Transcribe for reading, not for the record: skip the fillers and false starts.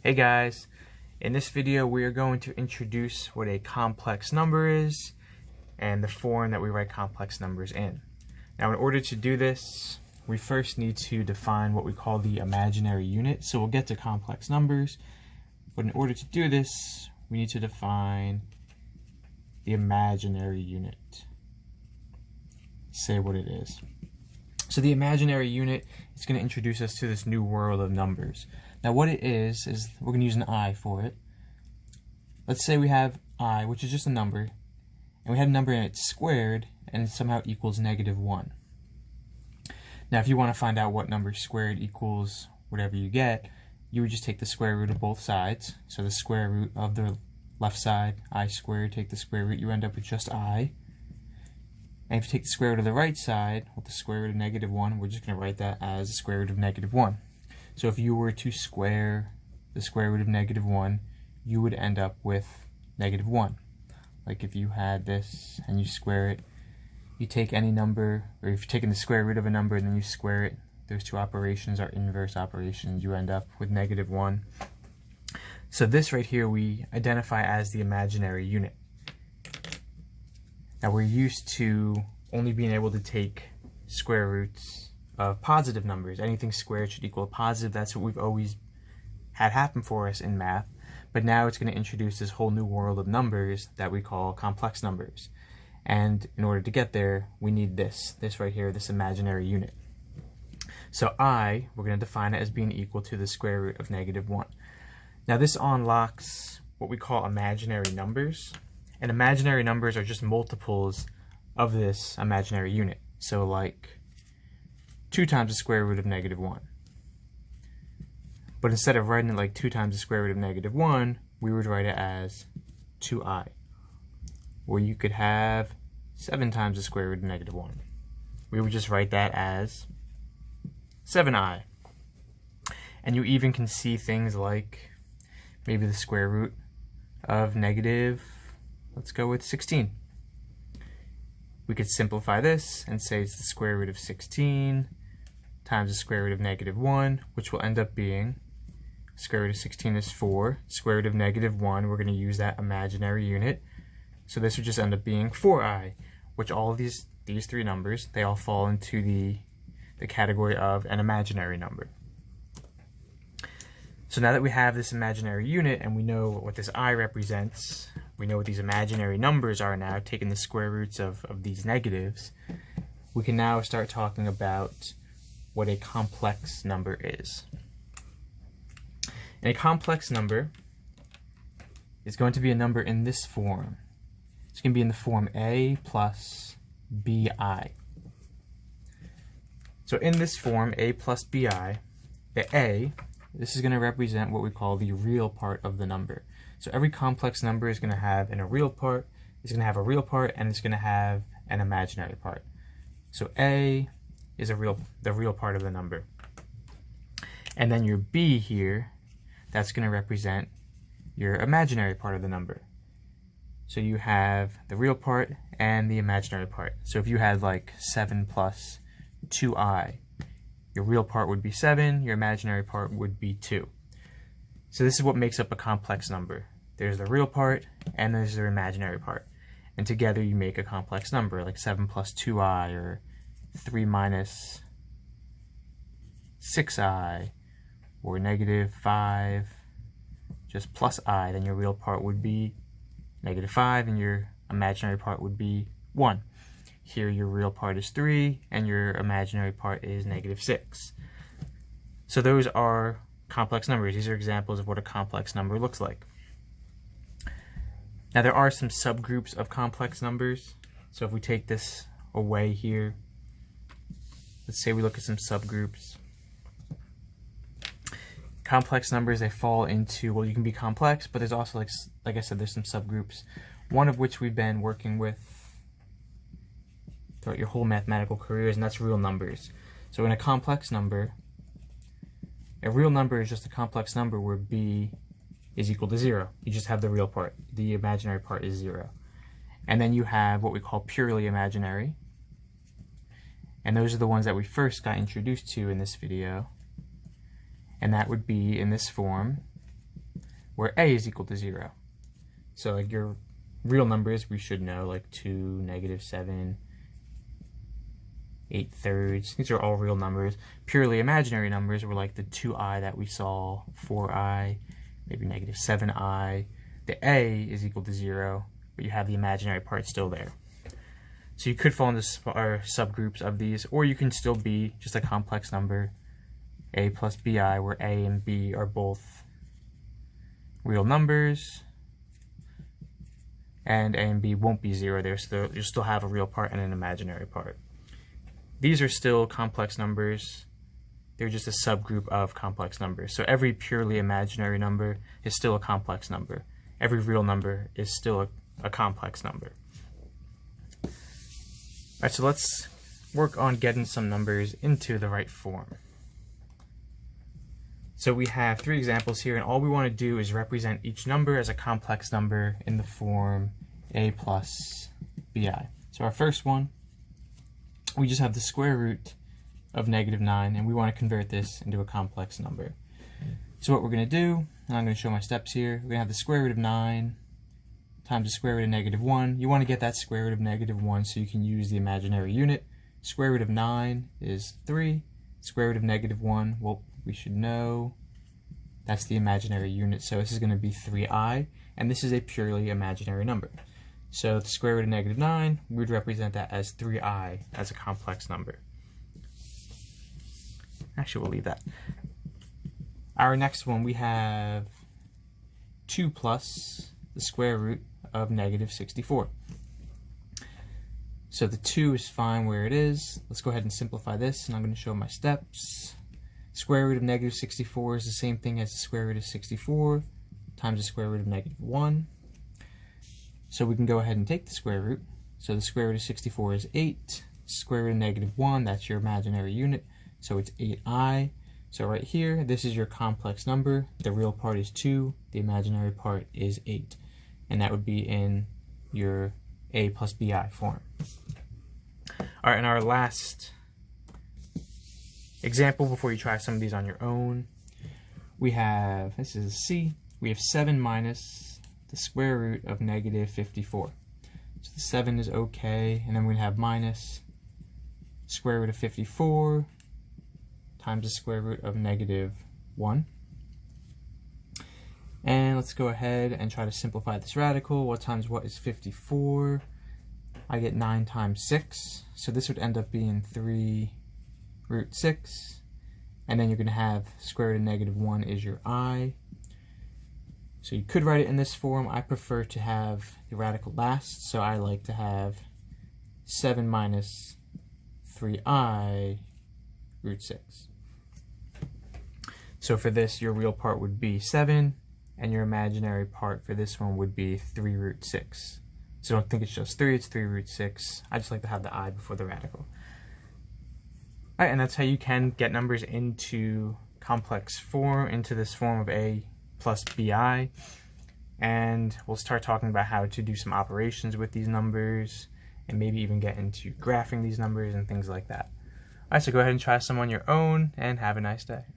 Hey guys, in this video we are going to introduce what a complex number is and the form that we write complex numbers in. Now in order to do this, we first need to define what we call the imaginary unit. So we'll get to complex numbers, but in order to do this, we need to define the imaginary unit. Say what it is. So the imaginary unit is going to introduce us to this new world of numbers. Now what it is we're going to use an I for it. Let's say we have I, which is just a number, and we have a number and it's squared, and it somehow equals -1. Now if you want to find out what number squared equals whatever you get, you would just take the square root of both sides. So the square root of the left side, I squared, take the square root, you end up with just I. And if you take the square root of the right side, with the square root of -1, we're just going to write that as the square root of -1. So if you were to square the square root of -1, you would end up with -1. Like if you had this and you square it, you take any number, or if you're taking the square root of a number and then you square it, those two operations are inverse operations, you end up with -1. So this right here we identify as the imaginary unit. Now we're used to only being able to take square roots of positive numbers. Anything squared should equal a positive. That's what we've always had happen for us in math. But now it's going to introduce this whole new world of numbers that we call complex numbers. And in order to get there, we need this right here, this imaginary unit. So I, we're going to define it as being equal to the square root of -1. Now this unlocks what we call imaginary numbers. And imaginary numbers are just multiples of this imaginary unit. So like 2 times the square root of -1. But instead of writing it like 2 times the square root of -1, we would write it as 2i. Or you could have 7 times the square root of -1. We would just write that as 7i. And you even can see things like maybe the square root of let's go with 16. We could simplify this and say it's the square root of 16 times the square root of -1, which will end up being square root of 16 is 4. Square root of -1, we're going to use that imaginary unit. So this would just end up being 4i, which all of these three numbers, they all fall into the category of an imaginary number. So now that we have this imaginary unit and we know what this I represents, we know what these imaginary numbers are now, taking the square roots of these negatives, we can now start talking about what a complex number is. And a complex number is going to be a number in this form. It's going to be in the form a plus bi. So in this form, a plus bi, the a, this is going to represent what we call the real part of the number. So every complex number is going to have a real part, it's going to have a real part, and it's going to have an imaginary part. So a is the real part of the number. And then your b here, that's going to represent your imaginary part of the number. So you have the real part and the imaginary part. So if you had like 7 plus 2i, your real part would be 7, your imaginary part would be 2. So this is what makes up a complex number. There's the real part and there's the imaginary part. And together you make a complex number, like 7 plus 2i, or 3 minus 6i, or -5 just plus I. Then your real part would be -5 and your imaginary part would be 1. Here your real part is 3 and your imaginary part is -6. So those are complex numbers. These are examples of what a complex number looks like. Now there are some subgroups of complex numbers. So if we take this away here, let's say we look at some subgroups. Complex numbers, they fall into, well, you can be complex, but there's also, like I said, there's some subgroups. One of which we've been working with throughout your whole mathematical careers, and that's real numbers. So in a complex number, a real number is just a complex number where b is equal to 0. You just have the real part. The imaginary part is 0. And then you have what we call purely imaginary. And those are the ones that we first got introduced to in this video. And that would be in this form, where a is equal to 0. So like your real numbers, we should know, like 2, -7, 8/3. These are all real numbers. Purely imaginary numbers were like the 2i that we saw, 4i, maybe -7i. The a is equal to 0, but you have the imaginary part still there. So you could fall into subgroups of these, or you can still be just a complex number, a plus bi, where a and b are both real numbers, and a and b won't be 0 there, so you'll still have a real part and an imaginary part. These are still complex numbers. They're just a subgroup of complex numbers. So every purely imaginary number is still a complex number. Every real number is still a complex number. Alright, so let's work on getting some numbers into the right form. So we have 3 examples here, and all we want to do is represent each number as a complex number in the form a plus bi. So our first one, we just have the square root of -9, and we want to convert this into a complex number. So what we're going to do, and I'm going to show my steps here, we're going to have the square root of 9 times the square root of -1. You want to get that square root of -1 so you can use the imaginary unit. Square root of 9 is 3. Square root of -1, well, we should know that's the imaginary unit, so this is going to be 3i, and this is a purely imaginary number. So the square root of -9, we would represent that as 3i as a complex number. Actually, we'll leave that. Our next one, we have 2 plus the square root of -64. So the 2 is fine where it is. Let's go ahead and simplify this, and I'm going to show my steps. Square root of -64 is the same thing as the square root of 64 times the square root of -1. So we can go ahead and take the square root. So the square root of 64 is 8. Square root of -1, that's your imaginary unit, so it's 8i. So right here, this is your complex number. The real part is 2, the imaginary part is 8. And that would be in your a plus bi form. Alright, and our last example before you try some of these on your own, we have, this is C, we have 7 minus the square root of -54. So the 7 is okay, and then we're going to have minus square root of 54 times the square root of -1. And let's go ahead and try to simplify this radical. What times what is 54? I get 9 times 6, so this would end up being 3 root 6, and then you're going to have square root of -1 is your I. So you could write it in this form. I prefer to have the radical last, so I like to have 7 minus 3i root 6. So for this, your real part would be 7, and your imaginary part for this one would be 3 root 6. So don't think it's just 3, it's 3 root 6. I just like to have the I before the radical. Alright, and that's how you can get numbers into complex form, into this form of a plus bi. And we'll start talking about how to do some operations with these numbers, and maybe even get into graphing these numbers and things like that. Alright, so go ahead and try some on your own, and have a nice day.